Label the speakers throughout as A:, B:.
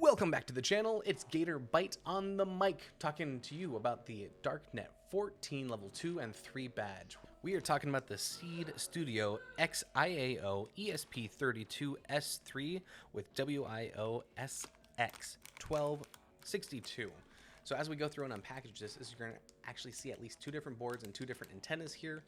A: Welcome back to the channel. It's Gator Bite on the mic, talking to you about the Darknet 14 Level 2 and 3 badge. We are talking about the Seed Studio XIAO ESP32S3 with WIO SX1262. So as we go through and unpackage this, you're going to actually see at least two different boards and two different antennas here.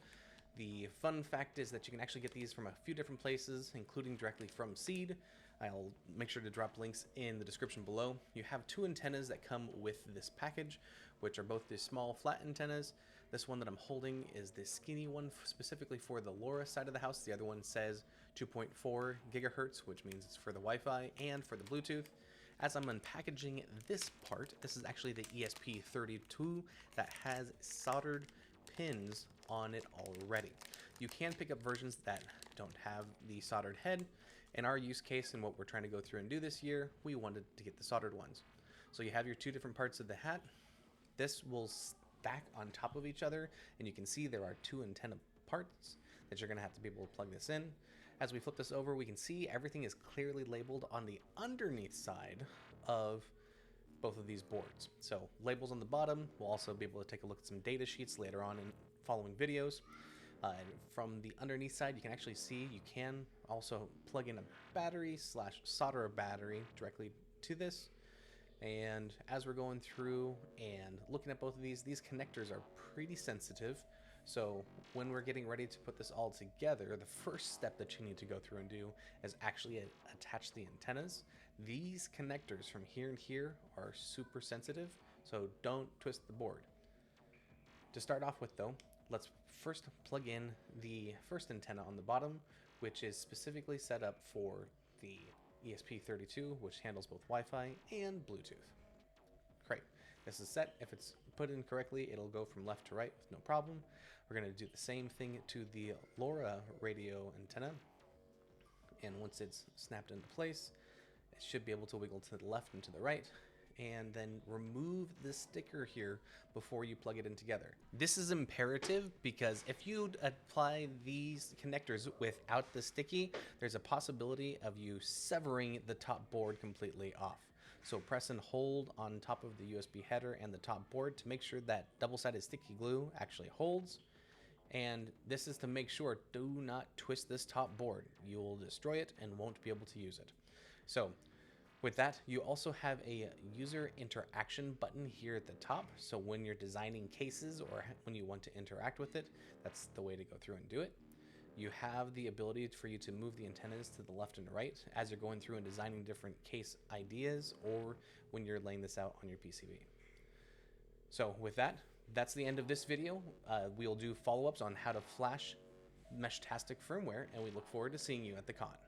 A: The fun fact is that you can actually get these from a few different places, including directly from Seed. I'll make sure to drop links in the description below. You have two antennas that come with this package, which are both the small flat antennas. This one that I'm holding is the skinny one specifically for the LoRa side of the house. The other one says 2.4 gigahertz, which means it's for the Wi-Fi and for the Bluetooth. As I'm unpackaging this part, this is actually the ESP32 that has soldered pins on it already. You can pick up versions that don't have the soldered head. In our use case and what we're trying to go through and do this year, we wanted to get the soldered ones. So you have your two different parts of the hat. This will stack on top of each other, and you can see there are two antenna parts that you're going to have to be able to plug this in. As we flip this over, we can see everything is clearly labeled on the underneath side of both of these boards. So labels on the bottom. We'll also be able to take a look at some data sheets later on in following videos. And from the underneath side, you can actually see you can also plug in a battery / solder a battery directly to this. And as we're going through and looking at both of these connectors are pretty sensitive. So when we're getting ready to put this all together, the first step that you need to go through and do is actually attach the antennas. These connectors from here and here are super sensitive, so don't twist the board. To start off with though, let's first plug in the first antenna on the bottom, which is specifically set up for the ESP32, which handles both Wi-Fi and Bluetooth. Great. This is set. If it's put in correctly, it'll go from left to right with no problem. We're going to do the same thing to the LoRa radio antenna. And once it's snapped into place, it should be able to wiggle to the left and to the right. And then remove the sticker here before you plug it in together. This is imperative because if you apply these connectors without the sticky, there's a possibility of you severing the top board completely off. So press and hold on top of the USB header and the top board to make sure that double-sided sticky glue actually holds. And this is to make sure, do not twist this top board. You will destroy it and won't be able to use it. So with that, you also have a user interaction button here at the top. So when you're designing cases or when you want to interact with it, that's the way to go through and do it. You have the ability for you to move the antennas to the left and right as you're going through and designing different case ideas or when you're laying this out on your PCB. So with that, that's the end of this video. We'll do follow-ups on how to flash Meshtastic firmware, and we look forward to seeing you at the con.